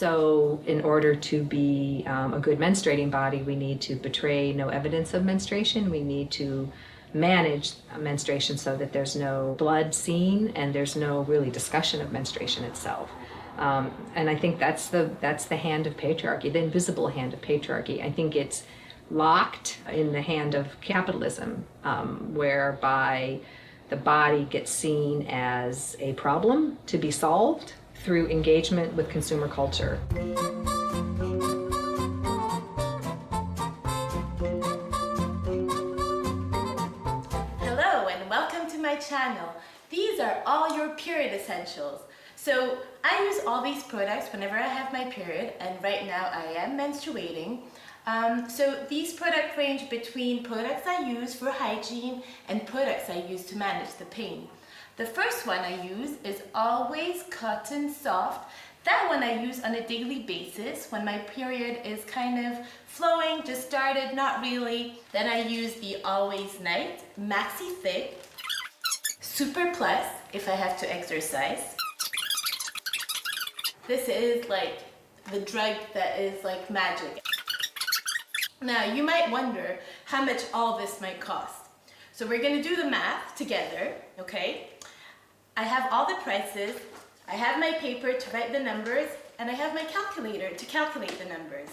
So in order to be a good menstruating body, we need to portray no evidence of menstruation. We need to manage menstruation so that there's no blood seen and there's no really discussion of menstruation itself. And I think that's the hand of patriarchy, the invisible hand of patriarchy. I think it's locked in the hand of capitalism, whereby the body gets seen as a problem to be solved through engagement with consumer culture. Hello and welcome to my channel. These are all your period essentials. So I use all these products whenever I have my period, and right now I am menstruating. So these products range between products I use for hygiene and products I use to manage the pain. The first one I use is Always Cotton Soft. That one I use on a daily basis when my period is kind of flowing, just started, not really. Then I use the Always Night Maxi Thick, Super Plus if I have to exercise. This is like the drug that is like magic. Now you might wonder how much all this might cost. So we're gonna do the math together, okay? I have all the prices, I have my paper to write the numbers, and I have my calculator to calculate the numbers.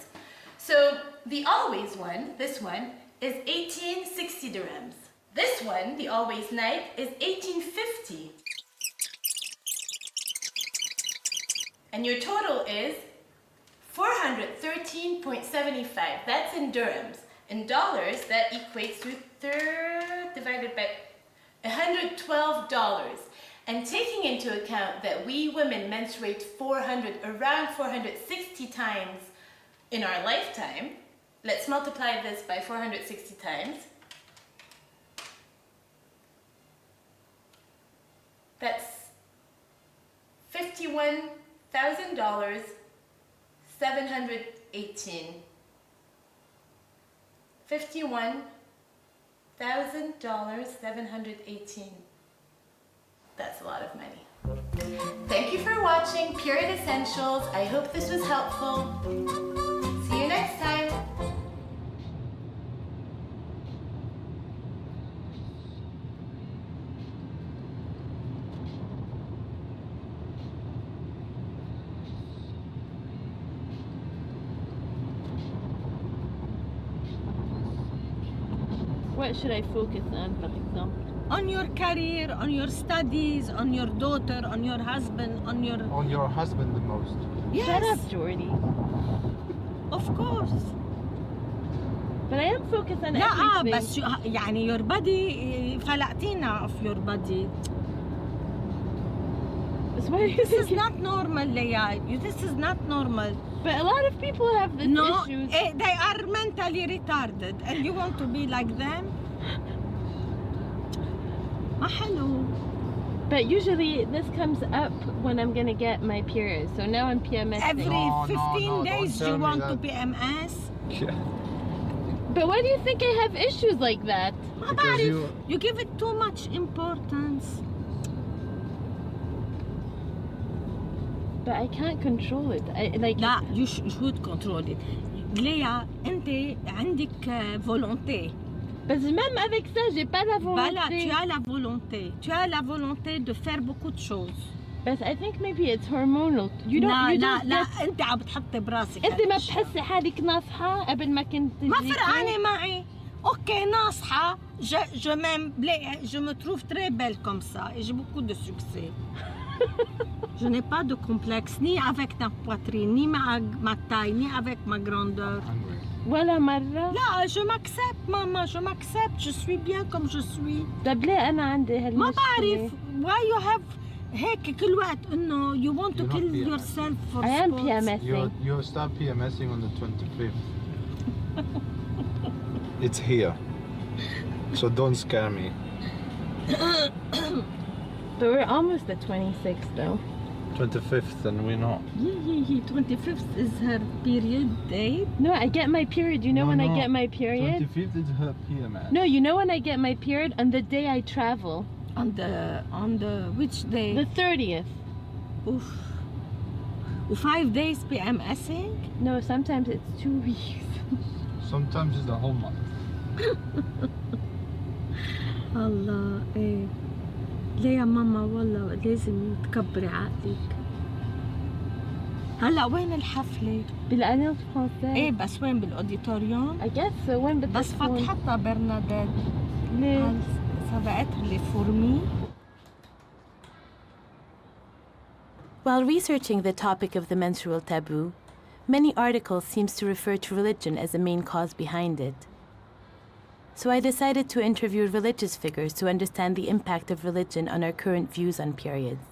So the Always one, this one, is 1860 dirhams. This one, the Always Night, is 1850. And your total is 413.75. That's in dirhams. In dollars, that equates to divided by $112. And taking into account that we women menstruate around 460 times in our lifetime, let's multiply this by 460 times. That's $51,000, 718. $51,000, 718. That's a lot of money. Thank you for watching Period Essentials. I hope this was helpful. See you next time. What should I focus on, for example? On your career, on your studies, on your daughter, on your husband, on your... On your husband the most. Yes. Shut up, Jordy. Of course. But I am focused on لا everything. بس يعني your body فلقتينا of your body. So why do you This think is not normal, Leia. This is not normal. But a lot of people have this No, issues. they are mentally retarded, and you want to be like them? ما حلو. But usually this comes up when I'm gonna get my period. So now I'm PMS. Every No, 15 days don't tell you me want that. to PMS? Yeah. But why do you think I have issues like that? ما Because بعرف. You give it too much importance. But I can't control it. لا you should control it. ليا أنت عندك volonté. But même avec ça, j'ai pas la Voilà, volonté. tu as la volonté. Tu as la volonté de faire beaucoup de choses. But I think maybe it's hormonal. You don't. لا you لا don't لا get- أنت عم بتحطي براسك. انت ما هالأشياء. بتحسي حالك ناصحة قبل ما كنت ما تجيكي؟ فرقانة معي. Ok, ناصحة. Je m'aime, je me trouve très belle comme ça et j'ai beaucoup de succès. Je n'ai pas de complexe ni avec ta poitrine, ni ma taille, ni avec ma grandeur. ولا مرة؟ لا je m'accepte maman, je m'accepte, je suis bien comme je suis. طب ليه أنا عندي هالمشكلة؟ ما بعرف why you have هيك كل وقت إنه you want to You're not kill PMS. yourself for I am sports. PMSing. You start PMSing on the 25th. It's here. So don't scare me. But we're almost at 26 though. 25th and we're not. Yeah. 25th is her period date. No, I get my period. You know when I get my period? 25th is her PMS. No, you know when I get my period? On the day I travel. On the which day? The 30th. Oof. و5 days PMSing. No, sometimes it's 2 weeks. Sometimes it's the whole month. الله ايه. ليه يا ماما والله لازم تكبري عقلك. هلا وين الحفلة؟ بالأنيل فرنسي. ايه بس وين بالاوديتوريوم؟ I guess وين بدك بس تكون؟ فتحتها برنادات. ليه؟ سبقتها اللي فورمي. While researching the topic of the menstrual taboo, many articles seems to refer to religion as the main cause behind it. So I decided to interview religious figures to understand the impact of religion on our current views on periods.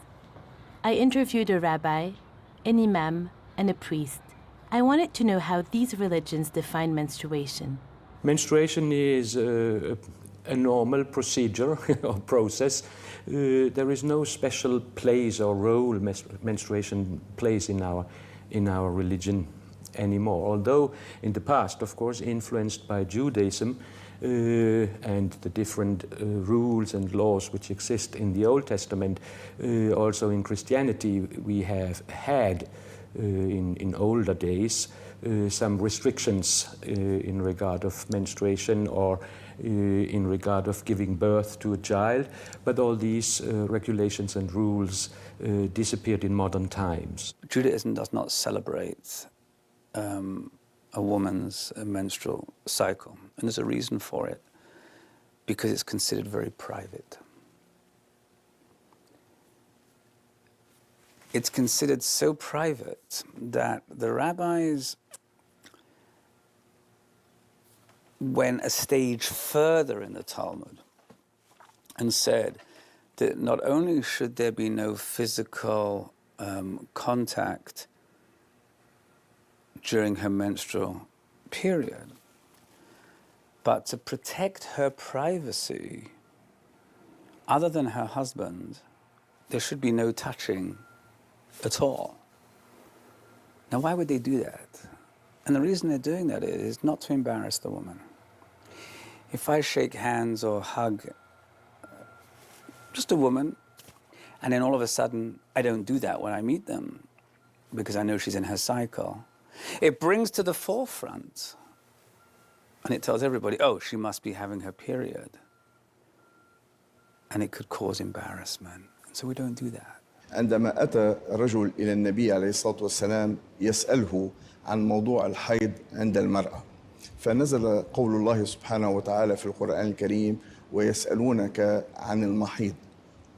I interviewed a rabbi, an imam, and a priest. I wanted to know how these religions define menstruation. Menstruation is a normal procedure or process. There is no special place or role menstruation plays in our religion anymore. Although in the past, of course, influenced by Judaism and the different rules and laws which exist in the Old Testament, also in Christianity we have had in older days some restrictions in regard of menstruation or in regard of giving birth to a child, but all these regulations and rules disappeared in modern times. Judaism does not celebrate a woman's menstrual cycle, and there's a reason for it, because it's considered very private. It's considered so private that the rabbis went a stage further in the Talmud and said that not only should there be no physical contact during her menstrual period, but to protect her privacy, other than her husband, there should be no touching at all. Now, why would they do that? And the reason they're doing that is not to embarrass the woman. If I shake hands or hug just a woman, and then all of a sudden I don't do that when I meet them because I know she's in her cycle, it brings to the forefront and it tells everybody, oh, she must be having her period. And it could cause embarrassment. And so we don't do that. عندما أتى رجل إلى النبي عليه الصلاة والسلام يسأله عن موضوع الحيض عند المرأة، فنزل قول الله سبحانه وتعالى في القرآن الكريم: ويسألونك عن المحيض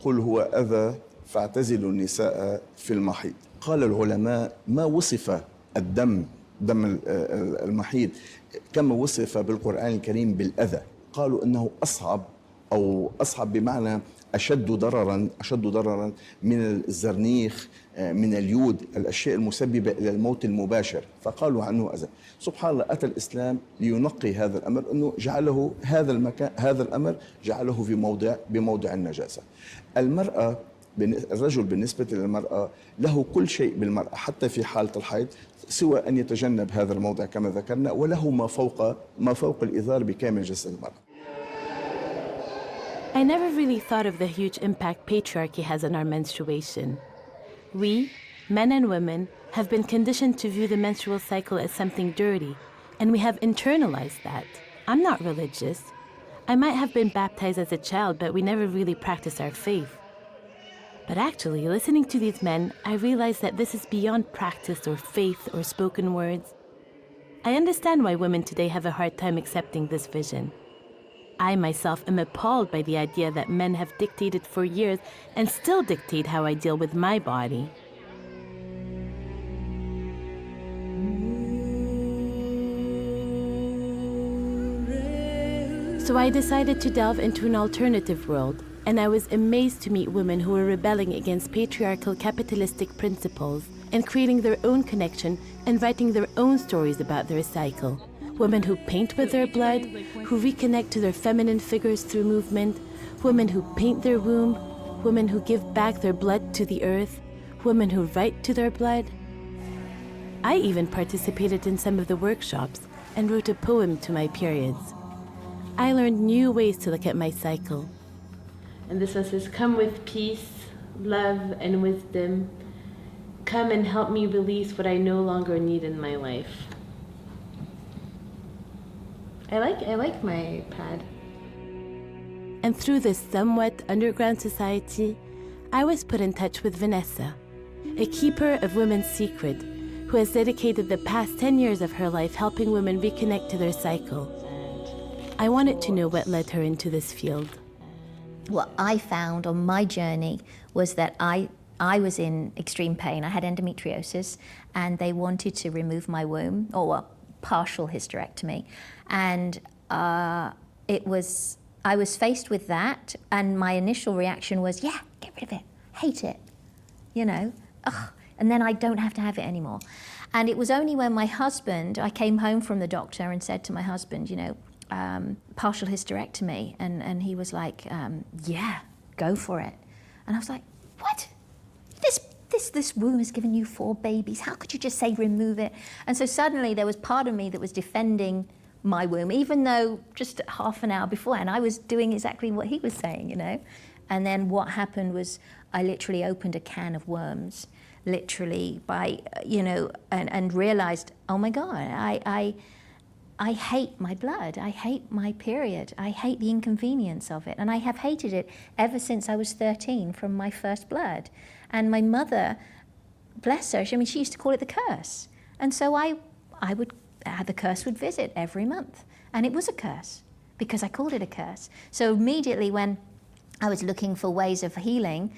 قل هو أذى فاعتزلوا النساء في المحيض. قال العلماء: ما وصف دم المحيض كما وصف بالقرآن الكريم بالأذى؟ قالوا إنه أصعب بمعنى أشد ضرراً من الزرنيخ، من اليود، الأشياء المسببة إلى الموت المباشر، فقالوا عنه أذى. سبحان الله، أتى الإسلام لينقي هذا الأمر، أنه جعله هذا الأمر جعله بموضع النجاسة. الرجل بالنسبة للمرأة له كل شيء بالمرأة حتى في حالة الحيض، سوى أن يتجنب هذا الموضع كما ذكرنا، وله ما فوق الإزار بكامل جسد المرأة. I never really thought of the huge impact patriarchy has on our menstruation. We, men and women, have been conditioned to view the menstrual cycle as something dirty, and we have internalized that. I'm not religious. I might have been baptized as a child, but we never really practiced our faith. But actually, listening to these men, I realized that this is beyond practice or faith or spoken words. I understand why women today have a hard time accepting this vision. I myself am appalled by the idea that men have dictated for years and still dictate how I deal with my body. So I decided to delve into an alternative world, and I was amazed to meet women who were rebelling against patriarchal capitalistic principles and creating their own connection and writing their own stories about their cycle. Women who paint with their blood, who reconnect to their feminine figures through movement, women who paint their womb, women who give back their blood to the earth, women who write to their blood. I even participated in some of the workshops and wrote a poem to my periods. I learned new ways to look at my cycle. And this one says, come with peace, love, and wisdom. come and help me release what I no longer need in my life. I like my pad. And through this somewhat underground society, I was put in touch with Vanessa, a keeper of women's secret, who has dedicated the past 10 years of her life helping women reconnect to their cycle. I wanted to know what led her into this field. What I found on my journey was that I was in extreme pain. I had endometriosis, and they wanted to remove my womb, or a partial hysterectomy. And I was faced with that, and my initial reaction was, yeah, get rid of it, hate it, you know, ugh, and then I don't have to have it anymore. And it was only when I came home from the doctor and said to my husband, you know, partial hysterectomy, and he was like, yeah, go for it. And I was like, what? This womb has given you 4 babies. How could you just say remove it? And so suddenly there was part of me that was defending my womb, even though just half an hour before, and I was doing exactly what he was saying, you know. And then what happened was I literally opened a can of worms, literally by, you know, and realized, oh my God, I hate my blood. I hate my period. I hate the inconvenience of it. And I have hated it ever since I was 13 from my first blood. And my mother, bless her, she used to call it the curse. And so the curse would visit every month. And it was a curse because I called it a curse. So immediately when I was looking for ways of healing,